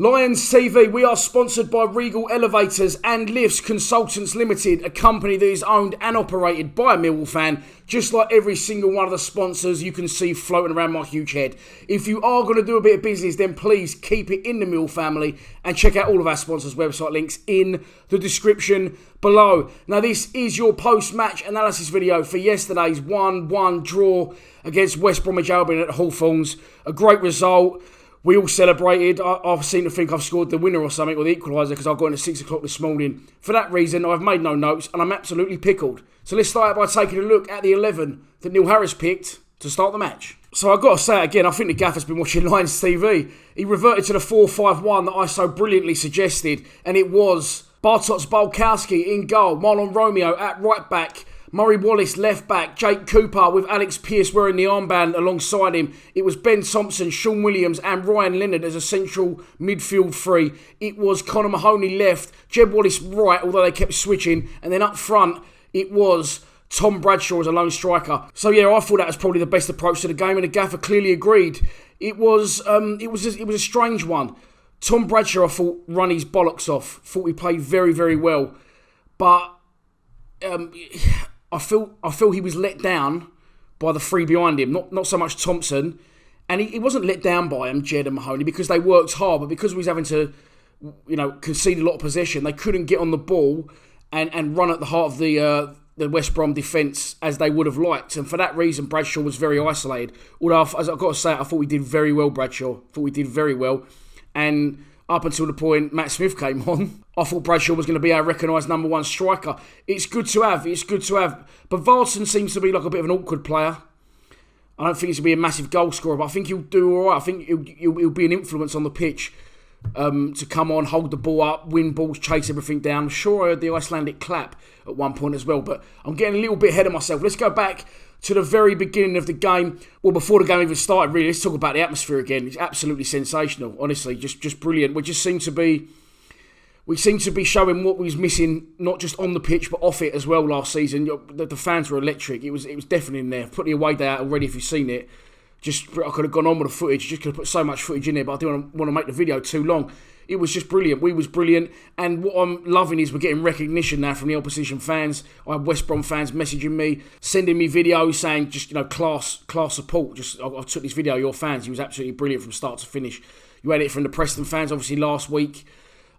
Lions TV, we are sponsored by Regal Elevators and Lifts Consultants Limited, a company that is owned and operated by a Millwall fan, just like every single one of the sponsors you can see floating around my huge head. If you are going to do a bit of business, then please keep it in the Millwall family and check out all of our sponsors' website links in the description below. Now, this is your post-match analysis video for yesterday's 1-1 draw against West Bromwich Albion at Hawthorns. A great result. We all celebrated. I seem to think I've scored the winner or something, or the equaliser, because I got in at 6 o'clock this morning. For that reason, I've made no notes, and I'm absolutely pickled. So let's start out by taking a look at the 11 that Neil Harris picked to start the match. So I've got to say it again, I think the gaffer's been watching Lions TV. He reverted to the 4-5-1 that I so brilliantly suggested, and it was Bartosz Bulkowski in goal, Marlon Romeo at right back, Murray Wallace left back, Jake Cooper with Alex Pearce wearing the armband alongside him. It was Ben Thompson, Sean Williams and Ryan Leonard as a central midfield three. It was Connor Mahoney left, Jeb Wallace right, although they kept switching. And then up front, it was Tom Bradshaw as a lone striker. So yeah, I thought that was probably the best approach to the game, and the gaffer clearly agreed. It was a strange one. Tom Bradshaw, I thought, run his bollocks off. Thought he played very, very well. But I feel he was let down by the three behind him, not so much Thompson. And he wasn't let down by him, Jed and Mahoney, because they worked hard, but because he was having to, concede a lot of possession, they couldn't get on the ball and run at the heart of the West Brom defence as they would have liked. And for that reason, Bradshaw was very isolated. Although, as I've got to say, I thought we did very well, Bradshaw. I thought we did very well. And up until the point Matt Smith came on, I thought Bradshaw was going to be our recognised number one striker. It's good to have. But Varson seems to be like a bit of an awkward player. I don't think he's going to be a massive goal scorer, but I think he'll do all right. I think he'll be an influence on the pitch to come on, hold the ball up, win balls, chase everything down. I'm sure I heard the Icelandic clap at one point as well, but I'm getting a little bit ahead of myself. Let's go back to the very beginning of the game. Well, before the game even started, really, let's talk about the atmosphere again. It's absolutely sensational, honestly, just brilliant. We seem to be showing what we was missing, not just on the pitch, but off it as well last season. The fans were electric. It was definitely in there. I've put the away day out already if you've seen it. I could have gone on with the footage, just could have put so much footage in there, but I didn't want to make the video too long. It was just brilliant. We was brilliant. And what I'm loving is we're getting recognition now from the opposition fans. I have West Brom fans messaging me, sending me videos saying just, class support. I took this video of your fans. He was absolutely brilliant from start to finish. You had it from the Preston fans, obviously, last week,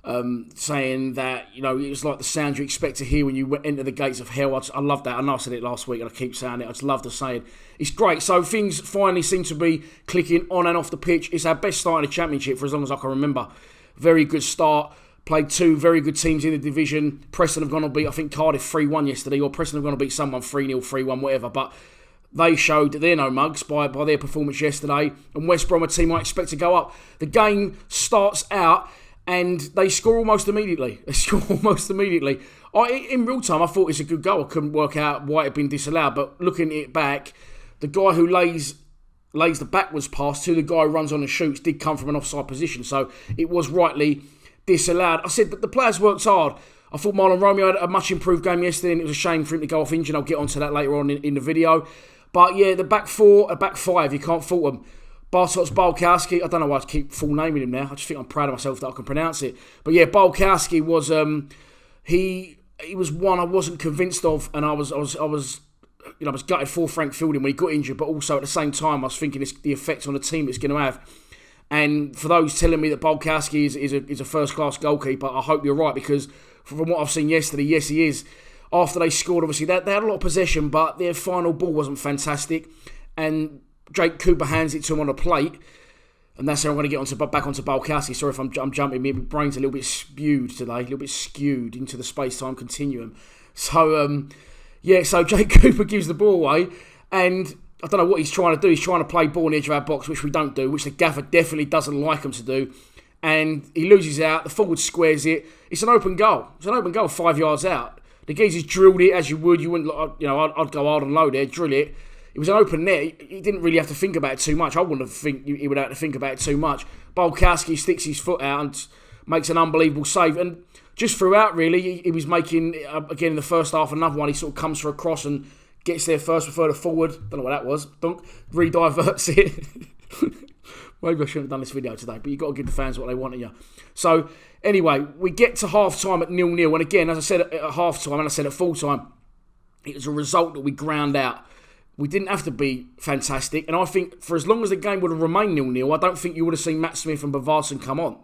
saying that, it was like the sound you expect to hear when you enter the gates of hell. I love that. I know I said it last week and I keep saying it. I just love the saying. It's great. So things finally seem to be clicking on and off the pitch. It's our best start in the Championship for as long as I can remember. Very good start. Played two very good teams in the division. Preston have gone to beat, I think, Cardiff 3-1 yesterday, or Preston have gone to beat someone 3-0, 3-1, whatever. But they showed that they're no mugs by their performance yesterday. And West Brom, a team I expect to go up. The game starts out and they score almost immediately. In real time, I thought it's a good goal. I couldn't work out why it had been disallowed. But looking at it back, the guy who lays the backwards pass to the guy who runs on and shoots did come from an offside position. So it was rightly disallowed. I said, but the players worked hard. I thought Marlon Romeo had a much improved game yesterday, and it was a shame for him to go off injured. I'll get onto that later on in the video. But yeah, the back four, back five, you can't fault them. Bartosz Bulkowski, I don't know why I keep full naming him now. I just think I'm proud of myself that I can pronounce it. But yeah, Bulkowski was he was one I wasn't convinced of, and I was gutted for Frank Fielding when he got injured, but also at the same time I was thinking the effect on the team it's going to have. And for those telling me that Bulkowski is a first-class goalkeeper, I hope you're right, because from what I've seen yesterday, yes, he is. After they scored, obviously, they had a lot of possession, but their final ball wasn't fantastic. And Jake Cooper hands it to him on a plate. And that's how I'm going to get back onto Bulkowski. Sorry if I'm jumping. My brain's a little bit skewed today, a little bit skewed into the space-time continuum. So, so Jake Cooper gives the ball away, and I don't know what he's trying to do. He's trying to play ball on the edge of our box, which we don't do, which the gaffer definitely doesn't like him to do. And he loses out. The forward squares it. It's an open goal. 5 yards out. The geezer's drilled it as you would. You wouldn't, I'd go hard and low there, drill it. It was an open net. He didn't really have to think about it too much. I wouldn't have think he would have to think about it too much. Bulkowski sticks his foot out and makes an unbelievable save. And just throughout, really, he was making, again in the first half, another one. He sort of comes for a cross and gets there first before the forward. Don't know what that was. Dunk, re-diverts it. Maybe I shouldn't have done this video today, but you've got to give the fans what they want of you. So, anyway, we get to half-time at 0-0. And again, as I said at half-time, and I said at full-time, it was a result that we ground out. We didn't have to be fantastic. And I think for as long as the game would have remained 0-0, I don't think you would have seen Matt Smith and Bavarsson come on.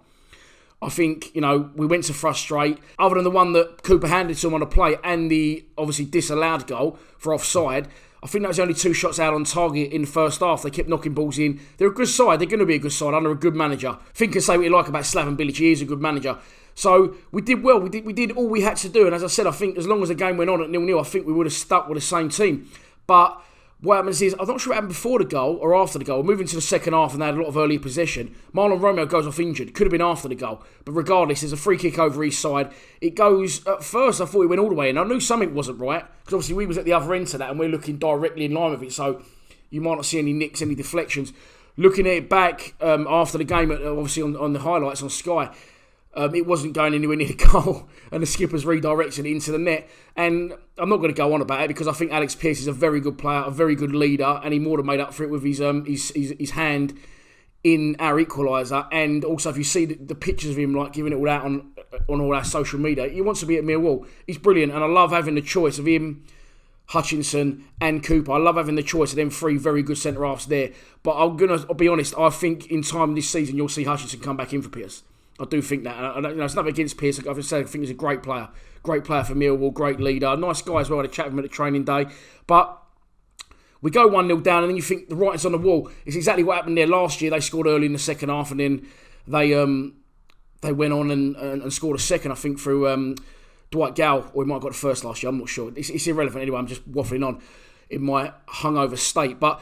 I think, we went to frustrate. Other than the one that Cooper handed to him on a play and the, obviously, disallowed goal for offside, I think that was only 2 shots out on target in the first half. They kept knocking balls in. They're a good side. They're going to be a good side under a good manager. Think and say what you like about Slaven Bilic. He is a good manager. So we did well. We did all we had to do. And as I said, I think as long as the game went on at 0-0, I think we would have stuck with the same team. But what happens is, I'm not sure what happened before the goal or after the goal. We're moving to the second half and they had a lot of early possession. Marlon Romeo goes off injured. Could have been after the goal. But regardless, there's a free kick over his side. It goes, at first I thought it went all the way in. I knew something wasn't right. Because obviously we was at the other end to that and we're looking directly in line with it. So you might not see any nicks, any deflections. Looking at it back after the game, obviously on the highlights on Sky, it wasn't going anywhere near the goal and the skipper's redirecting it into the net. And I'm not going to go on about it because I think Alex Pearce is a very good player, a very good leader, and he more than made up for it with his hand in our equaliser. And also, if you see the pictures of him like giving it all out on all our social media, he wants to be at Millwall. He's brilliant, and I love having the choice of him, Hutchinson and Cooper. I love having the choice of them 3 very good centre-halves there. But I'll be honest, I think in time this season you'll see Hutchinson come back in for Pearce. I do think that. It's nothing against Pearce. I think he's a great player. Great player for Millwall, great leader. Nice guy as well. I had a chat with him at the training day. But we go 1-0 down and then you think the writing's on the wall. It's exactly what happened there last year. They scored early in the second half and then they went on and scored a second, I think, through Dwight Gow. Or he might have got the first last year. I'm not sure. It's irrelevant anyway. I'm just waffling on in my hungover state. But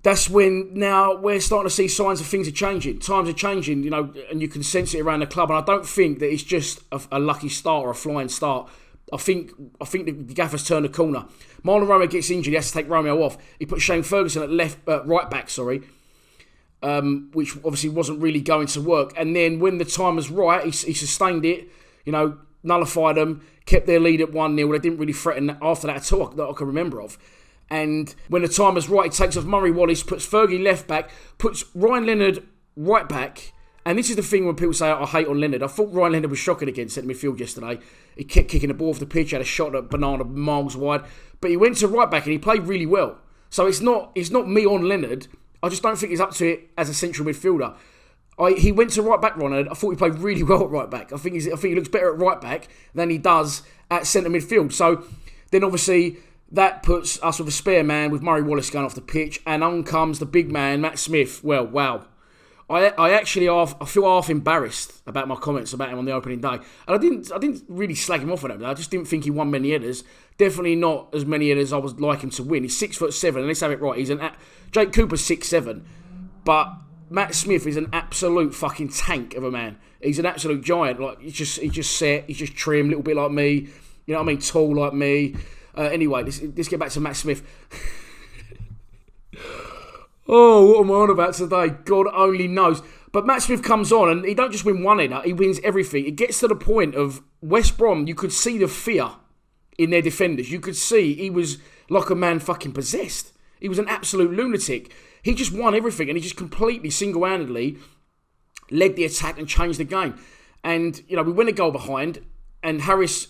that's when now we're starting to see signs of things are changing. Times are changing, and you can sense it around the club. And I don't think that it's just a lucky start or a flying start. I think the gaffer's turned the corner. Marlon Romeo gets injured. He has to take Romeo off. He put Shane Ferguson at right back, which obviously wasn't really going to work. And then when the time was right, he sustained it, nullified them, kept their lead at 1-0. They didn't really threaten after that at all that I can remember of. And when the time is right, he takes off Murray Wallace, puts Fergie left back, puts Ryan Leonard right back. And this is the thing when people say, I hate on Leonard. I thought Ryan Leonard was shocking against centre midfield yesterday. He kept kicking the ball off the pitch, had a shot at Banana miles wide. But he went to right back and he played really well. So it's not me on Leonard. I just don't think he's up to it as a central midfielder. He went to right back, Leonard. I thought he played really well at right back. I think he looks better at right back than he does at centre midfield. So then obviously that puts us with a spare man with Murray Wallace going off the pitch, and on comes the big man, Matt Smith. Well, wow. I feel half embarrassed about my comments about him on the opening day. And I didn't really slag him off on it. I just didn't think he won many headers. Definitely not as many headers as I would like him to win. He's 6'7", and let's have it right. Jake Cooper's 6'7", but Matt Smith is an absolute fucking tank of a man. He's an absolute giant. Like he's just set, he's just trim, a little bit like me. You know what I mean? Tall like me. Anyway, let's get back to Matt Smith. Oh, what am I on about today? God only knows. But Matt Smith comes on and he don't just win one header, he wins everything. It gets to the point of West Brom, you could see the fear in their defenders. You could see he was like a man fucking possessed. He was an absolute lunatic. He just won everything and he just completely single-handedly led the attack and changed the game. And, we went a goal behind and Harris,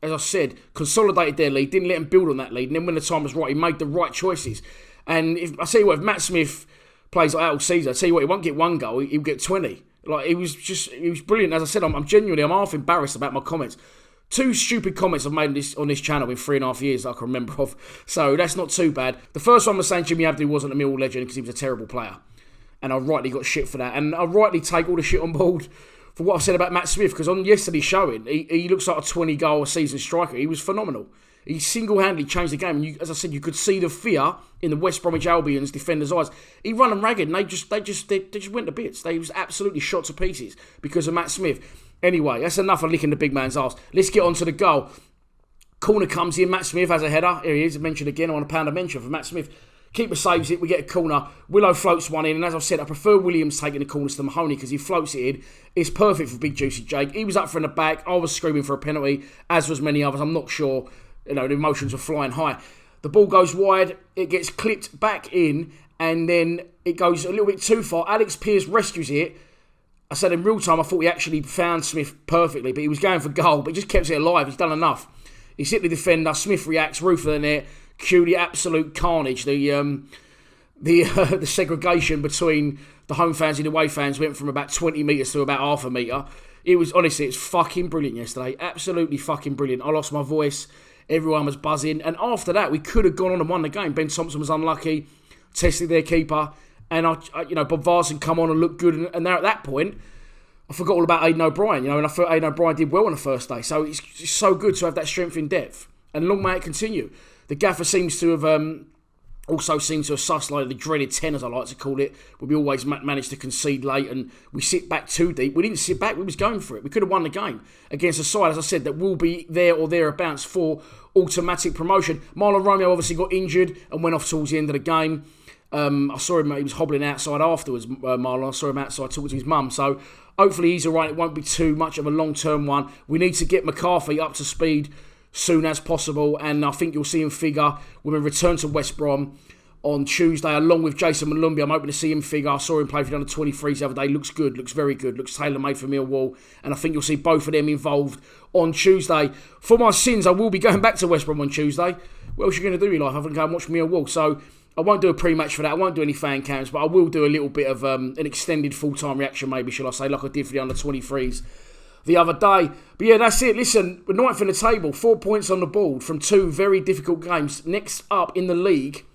as I said, consolidated their lead, didn't let them build on that lead. And then when the time was right, he made the right choices. And if Matt Smith plays like that all season, I tell you what, he won't get one goal, he'll get 20. Like, he was brilliant. As I said, I'm half embarrassed about my comments. 2 stupid comments I've made on this channel in 3.5 years that I can remember of. So that's not too bad. The first one was saying Jimmy Abdou wasn't a Millwall legend because he was a terrible player. And I rightly got shit for that. And I rightly take all the shit on board for what I've said about Matt Smith, because on yesterday's showing, he looks like a 20-goal-a-season striker. He was phenomenal. He single-handedly changed the game. And as I said, you could see the fear in the West Bromwich Albion's defenders' eyes. He run them ragged, and they just went to bits. They was absolutely shot to pieces because of Matt Smith. Anyway, that's enough of licking the big man's arse. Let's get on to the goal. Corner comes in. Matt Smith has a header. Here he is, mentioned again. I want a pound of mention for Matt Smith. Keeper saves it, we get a corner. Willow floats one in, and as I've said, I prefer Williams taking the corners to Mahoney because he floats it in. It's perfect for Big Juicy Jake. He was up for in the back. I was screaming for a penalty, as was many others. I'm not sure. The emotions were flying high. The ball goes wide, it gets clipped back in, and then it goes a little bit too far. Alex Pearce rescues it. I said in real time, I thought he actually found Smith perfectly, but he was going for goal, but he just kept it alive. He's done enough. He's hit the defender, Smith reacts, roof of the net, cue the absolute carnage. The segregation between the home fans and the away fans went from about 20 metres to about half a metre. It was, honestly, it's fucking brilliant yesterday. Absolutely fucking brilliant. I lost my voice. Everyone was buzzing. And after that, we could have gone on and won the game. Ben Thompson was unlucky, tested their keeper. And, Bob Varson come on and looked good. And now at that point, I forgot all about Aidan O'Brien, and I thought Aidan O'Brien did well on the first day. So it's so good to have that strength in depth. And long may it continue. The gaffer seems to have also seems to have sussed like the dreaded 10, as I like to call it, where we always manage to concede late and we sit back too deep. We didn't sit back, we was going for it. We could have won the game against a side, as I said, that will be there or thereabouts for automatic promotion. Marlon Romeo obviously got injured and went off towards the end of the game. I saw him, he was hobbling outside afterwards, Marlon. I saw him outside talking to his mum. So hopefully he's all right. It won't be too much of a long-term one. We need to get McCarthy up to speed soon as possible, and I think you'll see him figure when we return to West Brom on Tuesday, along with Jason Malumbi. I'm hoping to see him figure. I saw him play for the under-23s the other day. Looks good, looks very good, looks tailor-made for Millwall, and I think you'll see both of them involved on Tuesday. For my sins, I will be going back to West Brom on Tuesday. What else are you going to do in your life? I'm going to go and watch Millwall, so I won't do a pre-match for that. I won't do any fan cams, but I will do a little bit of an extended full-time reaction, maybe, shall I say, like I did for the under-23s the other day. But yeah, that's it. Listen, we're ninth in the table, 4 points on the board from two very difficult games. Next up in the league,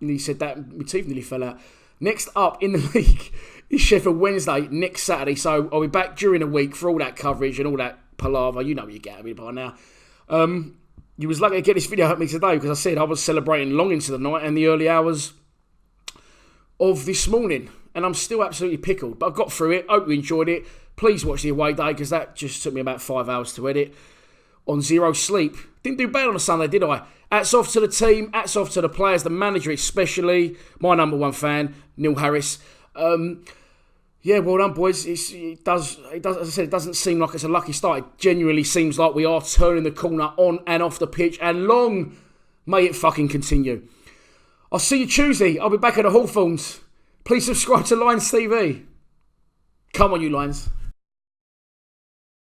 and he said that, my teeth nearly fell out. Next up in the league is Sheffield Wednesday next Saturday. So I'll be back during the week for all that coverage and all that palaver. You know what you get at me by now. You was lucky to get this video at me today because I said I was celebrating long into the night and the early hours of this morning. And I'm still absolutely pickled. But I've got through it. Hope you enjoyed it. Please watch the away day because that just took me about 5 hours to edit on zero sleep. Didn't do bad on a Sunday, did I? Hats off to the team. Hats off to the players, the manager especially. My number one fan, Neil Harris. Yeah, well done, boys. It does. As I said, it doesn't seem like it's a lucky start. It genuinely seems like we are turning the corner on and off the pitch. And long may it fucking continue. I'll see you Tuesday. I'll be back at the Hawthorns. Please subscribe to Lions TV. Come on, you Lions.